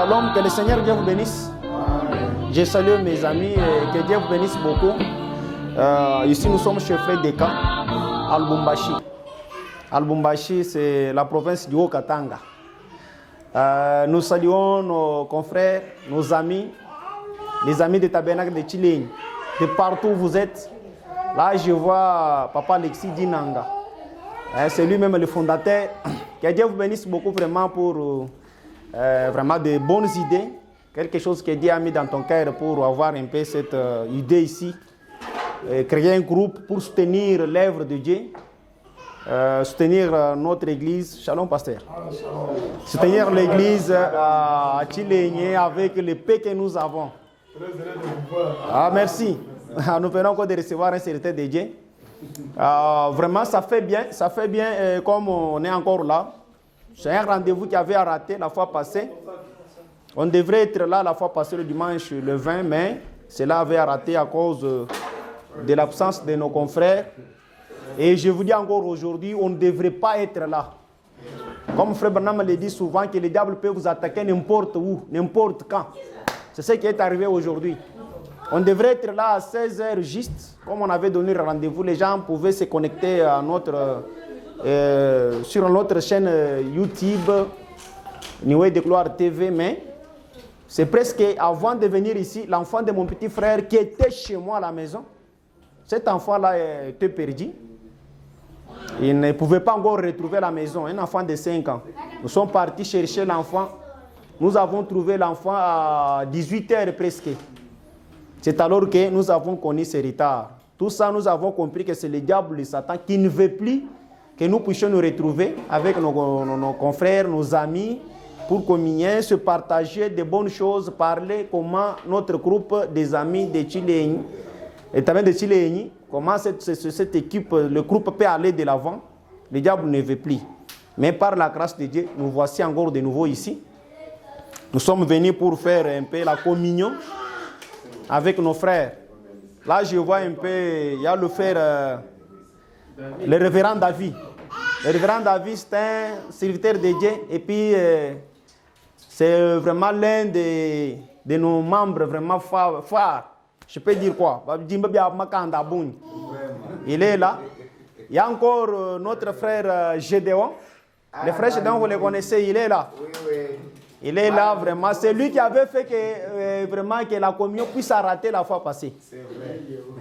Shalom, que le Seigneur Dieu vous bénisse. Je salue mes amis et que Dieu vous bénisse beaucoup. Ici, nous sommes chez Frère Deka, à Lubumbashi. À Lubumbashi, c'est la province du Haut-Katanga. Nous saluons nos confrères, nos amis, les amis de Tabernacle de Chileng, de partout où vous êtes. Là, je vois Papa Alexis Dinanga. C'est lui-même le fondateur. Que Dieu vous bénisse beaucoup vraiment pour vraiment de bonnes idées. Quelque chose que Dieu a mis dans ton cœur pour avoir un peu cette idée ici. Créer un groupe pour soutenir l'œuvre de Dieu. Soutenir notre église. Shalom, pasteur. Soutenir l'église à Chileng avec le paix que nous avons. Ah, merci. Nous venons encore de recevoir un serviteur de Dieu. Vraiment, ça fait bien comme on est encore là. C'est un rendez-vous qui avait raté la fois passée. On devrait être là la fois passée le dimanche le 20 mai. Cela avait raté à cause de l'absence de nos confrères. Et je vous dis encore aujourd'hui, on ne devrait pas être là. Comme Frère Branham le dit souvent, que le diable peut vous attaquer n'importe où, n'importe quand. C'est ce qui est arrivé aujourd'hui. On devrait être là à 16h juste, comme on avait donné le rendez-vous. Les gens pouvaient se connecter à sur notre chaîne YouTube, Nuée de Gloire TV, mais c'est presque avant de venir ici, l'enfant de mon petit frère qui était chez moi à la maison, cet enfant-là était perdu. Il ne pouvait pas encore retrouver la maison, un enfant de 5 ans. Nous sommes partis chercher l'enfant. Nous avons trouvé l'enfant à 18h presque. C'est alors que nous avons connu ce retard. Tout ça, nous avons compris que c'est le diable, le Satan, qui ne veut plus que nous puissions nous retrouver avec nos confrères, nos amis, pour communier, se partager de bonnes choses, parler comment notre groupe des amis de Chileng, et de Chileng, comment cette équipe, le groupe peut aller de l'avant. Le diable ne veut plus. Mais par la grâce de Dieu, nous voici encore de nouveau ici. Nous sommes venus pour faire un peu la communion avec nos frères. Là, je vois un peu, il y a le frère, le révérend David. Le révérend David, c'est un serviteur de Dieu. Et puis, c'est vraiment l'un de nos membres vraiment forts. Je peux dire quoi? Il est là. Il y a encore notre frère Gédéon. Le frère Gédéon, vous le connaissez, il est là. Il est là vraiment. C'est lui qui avait fait que, vraiment, que la communion puisse arrêter la fois passée.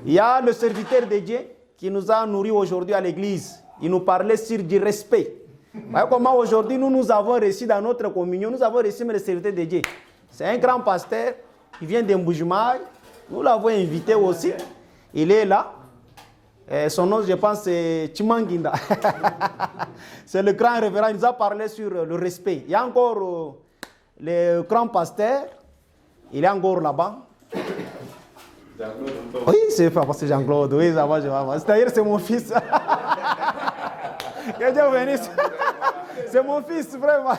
Il y a le serviteur de Dieu qui nous a nourris aujourd'hui à l'église. Il nous parlait sur du respect. Voyez comment aujourd'hui nous avons reçu dans notre communion, nous avons reçu le serviteur de Dieu. C'est un grand pasteur qui vient de Mbujimaï. Nous l'avons invité aussi. Il est là. Son nom, je pense, c'est Chimanginda. C'est le grand révérend. Il nous a parlé sur le respect. Il y a encore le grand pasteur. Il est encore là-bas. Oui, c'est pas parce que Jean-Claude. Oui, ça va, je vais. C'est-à-dire, c'est mon fils. Que Dieu bénisse. C'est mon fils, vraiment.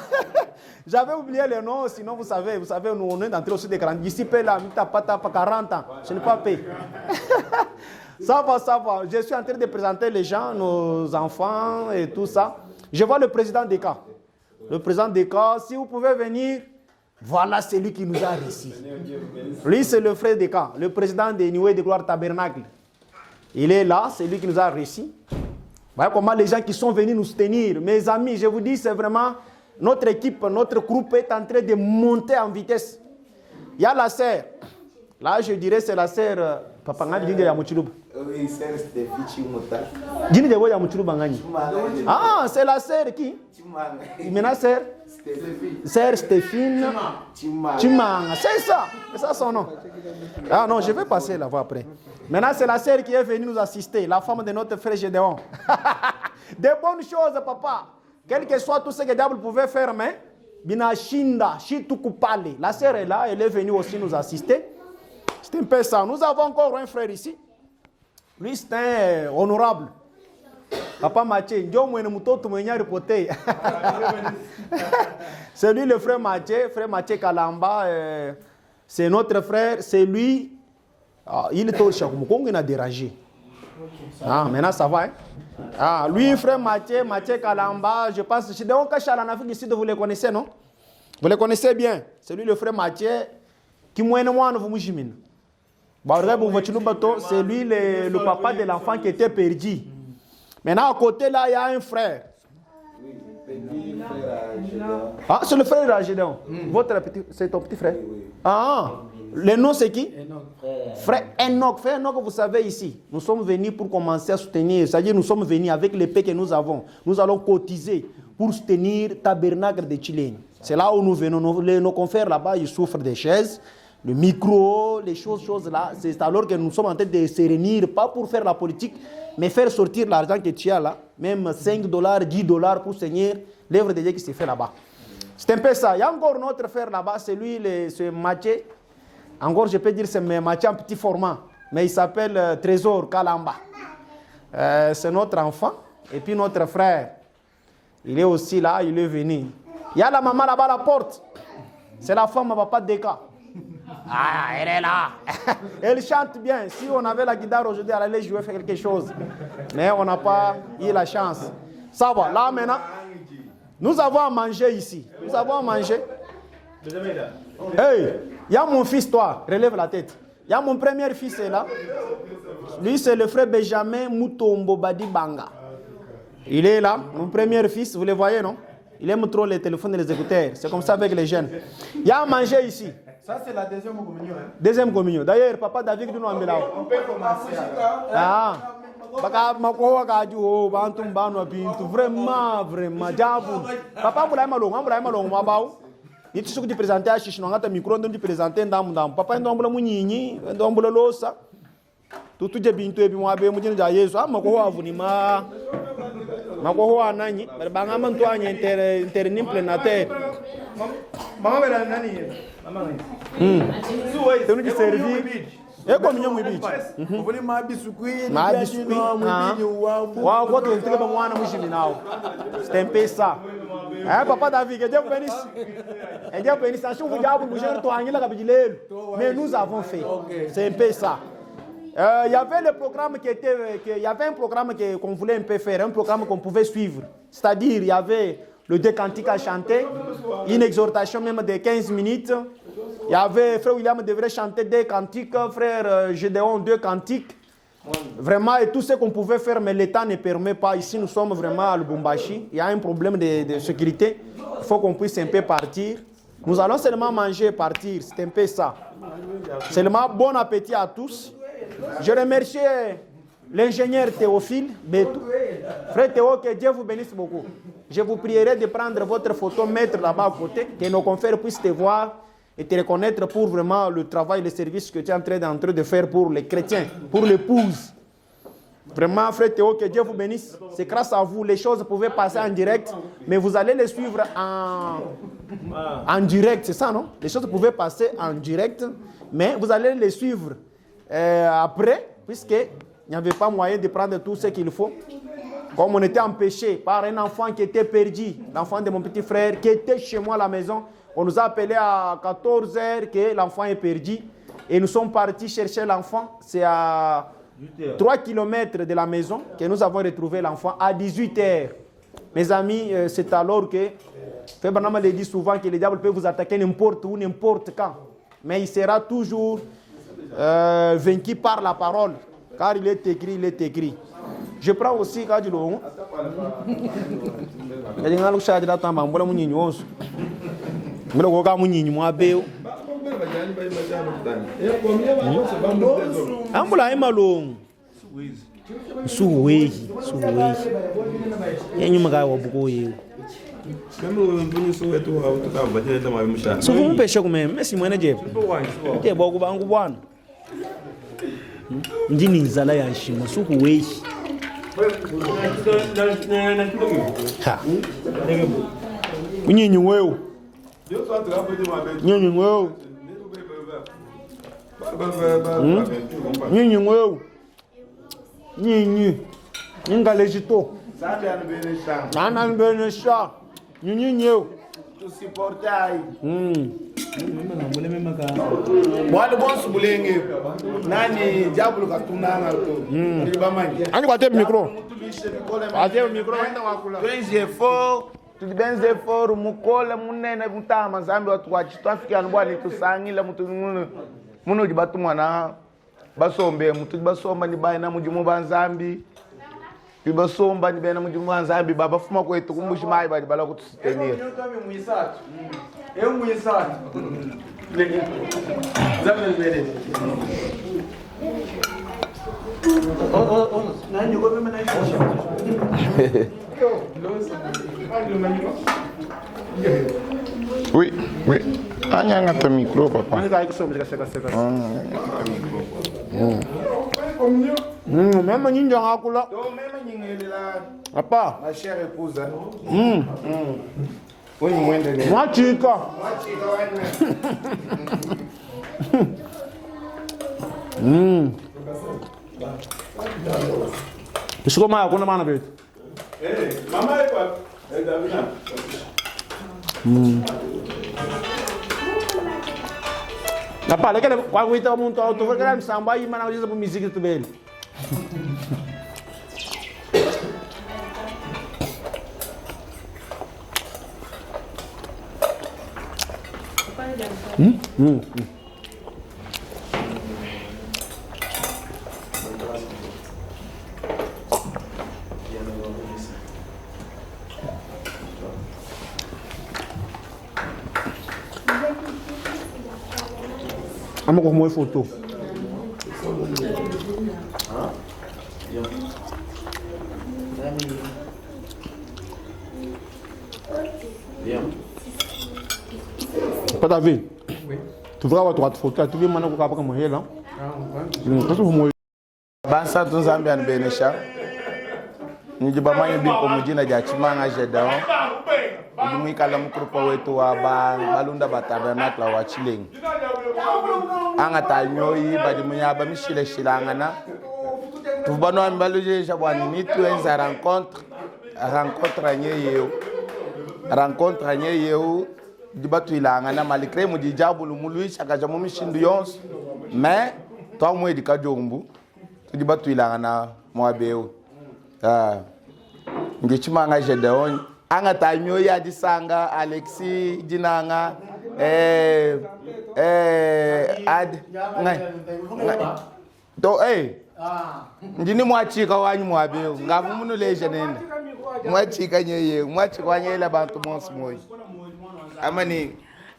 J'avais oublié le nom, sinon vous savez, nous on est entré aussi des grands. Ici, là, pas 40 ans. Je n'ai pas payé. Ça va. Je suis en train de présenter les gens, nos enfants et tout ça. Je vois le président Deka. Le président Deka, si vous pouvez venir, voilà celui qui nous a reçus. Lui, c'est le frère Deka, le président de Nuée de Gloire Tabernacle. Il est là, c'est lui qui nous a reçus. Voyez comment les gens qui sont venus nous soutenir. Mes amis, je vous dis, c'est vraiment notre équipe, notre groupe est en train de monter en vitesse. Il y a la sœur. Là, je dirais, c'est la sœur. Papa Ngani dit Yamuchulub. Oui, sœur Stéphie Chimota. Dis de Yamuchulub Ngani. Ah, c'est la sœur qui? Maintenant, sœur Sœur Stéphine Chimanga. C'est ça. C'est ça son nom. Ah non, je vais passer là-bas après. Maintenant, c'est la sœur qui est venue nous assister, la femme de notre frère Gédéon. Des bonnes choses, papa. Quel que soit tout ce que le diable pouvait faire, mais Binashinda, Chitukupale. La sœur est là, elle est venue aussi nous assister. C'est un peu ça. Nous avons encore un frère ici. Lui, c'est un honorable. Papa Mathieu, c'est lui le frère Mathieu Kalamba. C'est notre frère, c'est lui. Il est au Chakoumoukongo, il a dérangé. Ah, maintenant ça va. Hein? Ah, lui, frère Mathieu Kalamba, je pense, je suis en Afrique du Sud, vous les connaissez, non? Vous le connaissez bien. C'est lui le frère Mathieu qui m'a moi vous moujimin. C'est lui le papa de l'enfant qui était perdu. Maintenant à côté là il y a un frère. Ah, c'est le frère de Gédéon. Votre petit, c'est ton petit frère. Ah, le nom c'est qui? Frère Enoch. Frère Enoch, vous savez ici, nous sommes venus pour commencer à soutenir. C'est-à-dire nous sommes venus avec l'épée que nous avons. Nous allons cotiser pour soutenir Tabernacle de Chilène. C'est là où nous venons. Nos confrères là-bas, ils souffrent des chaises, le micro, les choses là. C'est alors que nous sommes en train de se réunir, pas pour faire la politique, mais faire sortir l'argent que tu as là, même $5, $10 pour soutenir l'œuvre de Dieu qui se fait là-bas. C'est un peu ça. Il y a encore notre frère là-bas, c'est lui, ce Mathieu. Encore, je peux dire, c'est Mathieu en petit format, mais il s'appelle Trésor Kalamba. C'est notre enfant. Et puis notre frère, il est aussi là, il est venu. Il y a la maman là-bas à la porte. C'est la femme à papa Deka. Ah, elle est là. Elle chante bien. Si on avait la guitare aujourd'hui, elle allait jouer, faire quelque chose. Mais on n'a pas eu la chance. Ça va. Là maintenant, nous avons à manger ici. Nous avons à manger. Hey, il y a mon fils, toi. Relève la tête. Il y a mon premier fils là. Lui, c'est le frère Benjamin Mutombo Badi Banga. Il est là. Mon premier fils, vous le voyez, non? Il aime trop les téléphones et les écouteurs. C'est comme ça avec les jeunes. Il y a à manger ici. Ça, c'est la deuxième communion. Hein? Deuxième communion. D'ailleurs, papa David nous a mis là. On peut commencer. Ah. Vraiment. Papa, vous l'avez mal. Il faut que tu présentes à Chichon, tu micro, tu présentes dans papa, tu as mounini, tu as losa. Tout est bien, tu es bien, tu es bien, tu es bien, Makoho anani, bangama ntwanya internim plenaire. Maman est nani? Maman. Tu nous servir. Et comme nous bibi. Vous voulez ma biscuit? Ma biscuit. Wa quoi tu entrer ba mwana mushimi nao. C'est un peu ça. Eh papa David, que Dieu vous bénisse. Et Dieu bénisse. Si vous diable bouger twanya la kabijilelu. Mais nous avons fait. C'est un peu ça. Il y avait le programme il y avait un programme qu'on voulait un peu faire, un programme qu'on pouvait suivre. C'est-à-dire, il y avait le deux cantiques à chanter, une exhortation même de 15 minutes. Il y avait frère William devrait chanter 2 cantiques, frère Gédéon 2 cantiques. Vraiment, et tout ce qu'on pouvait faire, mais l'État ne permet pas. Ici, nous sommes vraiment à Lubumbashi. Il y a un problème de sécurité. Il faut qu'on puisse un peu partir. Nous allons seulement manger et partir. C'est un peu ça. Seulement, bon appétit à tous. Je remercie l'ingénieur Théophile Betou. Frère Théo, que Dieu vous bénisse beaucoup. Je vous prierai de prendre votre photo, mettre là-bas à côté, que nos confrères puissent te voir et te reconnaître pour vraiment le travail, le service que tu es en train de faire pour les chrétiens, pour l'épouse. Vraiment, frère Théo, que Dieu vous bénisse. C'est grâce à vous, les choses pouvaient passer en direct, mais vous allez les suivre en direct, c'est ça, non? Les choses pouvaient passer en direct, mais vous allez les suivre après, puisqu'il n'y avait pas moyen de prendre tout ce qu'il faut. Comme on était empêché par un enfant qui était perdu, l'enfant de mon petit frère qui était chez moi à la maison, on nous a appelé à 14h que l'enfant est perdu. Et nous sommes partis chercher l'enfant. C'est à 3 km de la maison que nous avons retrouvé l'enfant à 18h. Mes amis, c'est alors que Frère Branham le dit souvent que le diable peut vous attaquer n'importe où, n'importe quand. Mais il sera toujours vaincu par la parole. Car il est écrit, il est écrit. Je prends aussi quand je l'ai. Ambula imalong suwe yenyuma ga wabukoye so vamos peixe comer messi mwana je te bogo bangu bwana ndini nzala ya shimo sukuwe ha unyinyi wewe nyinyi wewe nyinyi wewe nyinyi ingalejito sana benesha nyinyi wewe tu suportai wale boss bulenge nani diablo katunanga to ani kwa tape micro ate micro très fort tuti benze foru mukola munene mutama zambi watu wachi twafika nbwani tusangila mutu muno jibatu mwana basombe mutu basomba ni baina mujumu banzambi bibasomba ni baina mujumu banzambi baba fuma kwetu kumbushi mai bali bala kutusitenia Oui, oui. Anya ta micro, papa. Même ninja ngakula. Apa? Ma chère épouse. Oui, mwende. Mwachika. Ishiko maya kuna maana betu. Mama iko. Davina. Apa, lekele kwa kuita umuntu autovekela msamba yima na kujiza muziki tubeli. Amo com uma foto. Pas David. Oui. Tu vois votre photo, tu veux maintenant qu'on capte comment elle là. Qu'est-ce que vous Bansa tunzambia benesha. Njiba manye biko mujina ja chimanga jedao. Ndimwikala mukrupa wetu wa balunda batabernacle wa Chileng. Anga tanyoyi badi munyaba mishile shilangana. Tubano ambaluje jabwani ni tuenza rencontre nyeyeo dibatu ilangana malgré mu dijabulu muluisha kaja mu mishindu yonse mais to mu edika jombu dibatu ilangana mwabeo ngichimanga jedeon anga tanyoyi adisanga Alexis dinanga ad ngai to ndini mwachika wanyu mwabeo ngavu muno leje nenda mwachika nyeye mwachika wanyela bantu monsi moyi amani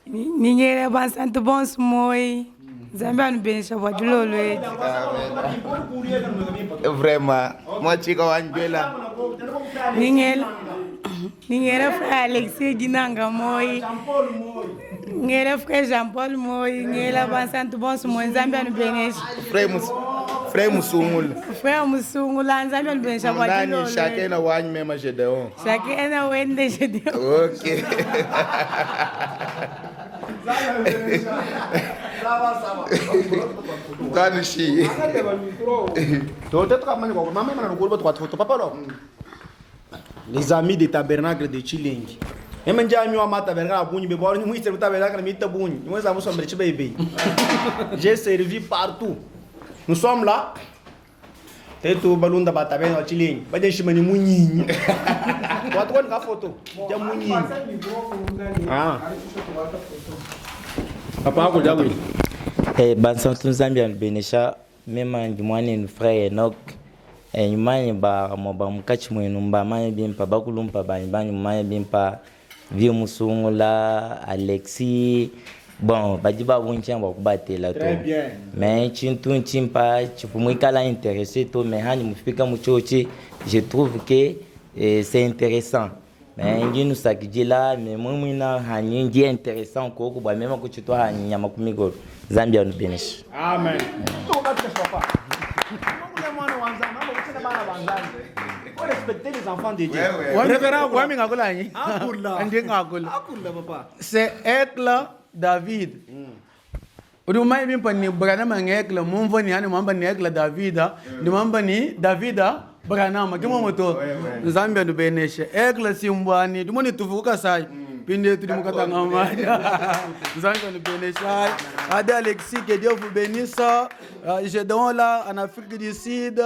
ninyere bantu bonsi moyi zambia nubenesha bwadulolo edi vraiment mwachika wanjwela ningere frère Alexis dinanga moyi ngere frère Jean Paul moyi ngela bantu bonsi moyi zambia nubenesha frère musungula zambia nubenesha bwadulolo nani shakena wanyu mema Gedeon shakena wende Gedeon okay Tanushi. Les amis de tabernacle de Chileng. Même si je suis tabernacle, j'ai servi partout. Nous sommes là. Et tout ballon de tabernacle de Chileng. Pas de chemin mouni. What one photo? J'ai mouni. Ah. Papa, vous avez. Bansantu Zambia benesha mema ndimwani ni frère Enoch nyumani ba moba mkachi mwenu mba manye bimpa bakulumpa banyi manye bimpa vie musungula Alexis bon bajiba buncha ba kubatela to mais chintu chimpa chipumwikala intéressé to mais hani mufika muchochi je trouve que c'est intéressant mais nginu sakijila mais mwina hani ngi intéressant ko ko ba mema ko chitwa hani nyama kumigoro Zambia no benesha amen respecter les enfants de Dieu. C'est Ekla David. Udumai bimpa ni Branham Ekla mumvani yani mamba ni Ekla Davida ni mamba ni Davida Branham kimo moto Zambia no benesha Ekla simbwani dumoni tuvuka sai Pinde tout le monde en mal. Nous allons nous bénir. Adé Alexis, que Dieu vous bénisse. Gédéon là en Afrique du Sud.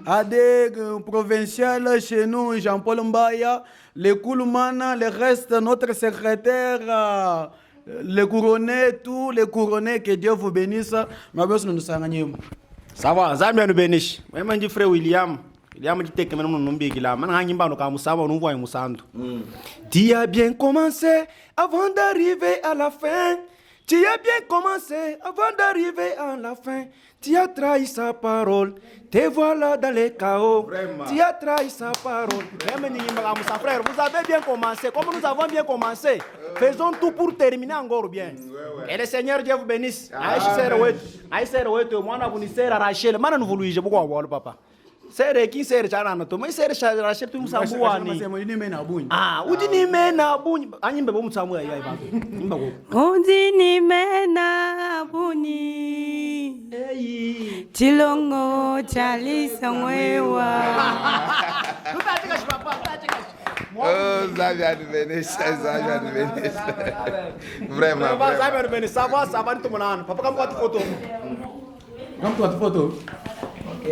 Adé provincial chez nous, Jean-Paul Mbaya. Les Kouloumana, le reste, notre secrétaire, les couronnés, tous les couronnés, que Dieu vous bénisse. Ma belle, nous sommes. Ça va, Zambia nous bénisse. Moi, je dis frère William. William dit que nous sommes bien là. Maintenant, nous sommes bien Moussando. Tu as bien commencé avant d'arriver à la fin. Tu as bien commencé avant d'arriver à la fin. Tu as trahi sa parole. Te voilà dans les chaos. Vraiment. Tu as trahi sa parole. Frère, vous avez bien commencé. Comme nous avons bien commencé, faisons tout pour terminer encore bien. Et le Seigneur Dieu vous bénisse. Moi, vous n'êtes pas Rachel. Moi, nous voulons jouer beaucoup à papa. Sere qui sere chana na to mai sere Rachel tu musambu wani. Ah, udini mena buni. Anyimbe bo musambu ya iba. Imba go. Udini mena buni. Chilongo chalisa mwewa. Tutatika papa, tutatika. Oh, Zambia nous bénisse, Zambia nous bénisse. Vraiment. Zambia nous bénisse. Ça va tout mon an. Papa comme quoi tu photo. Comme toi tu photo. OK.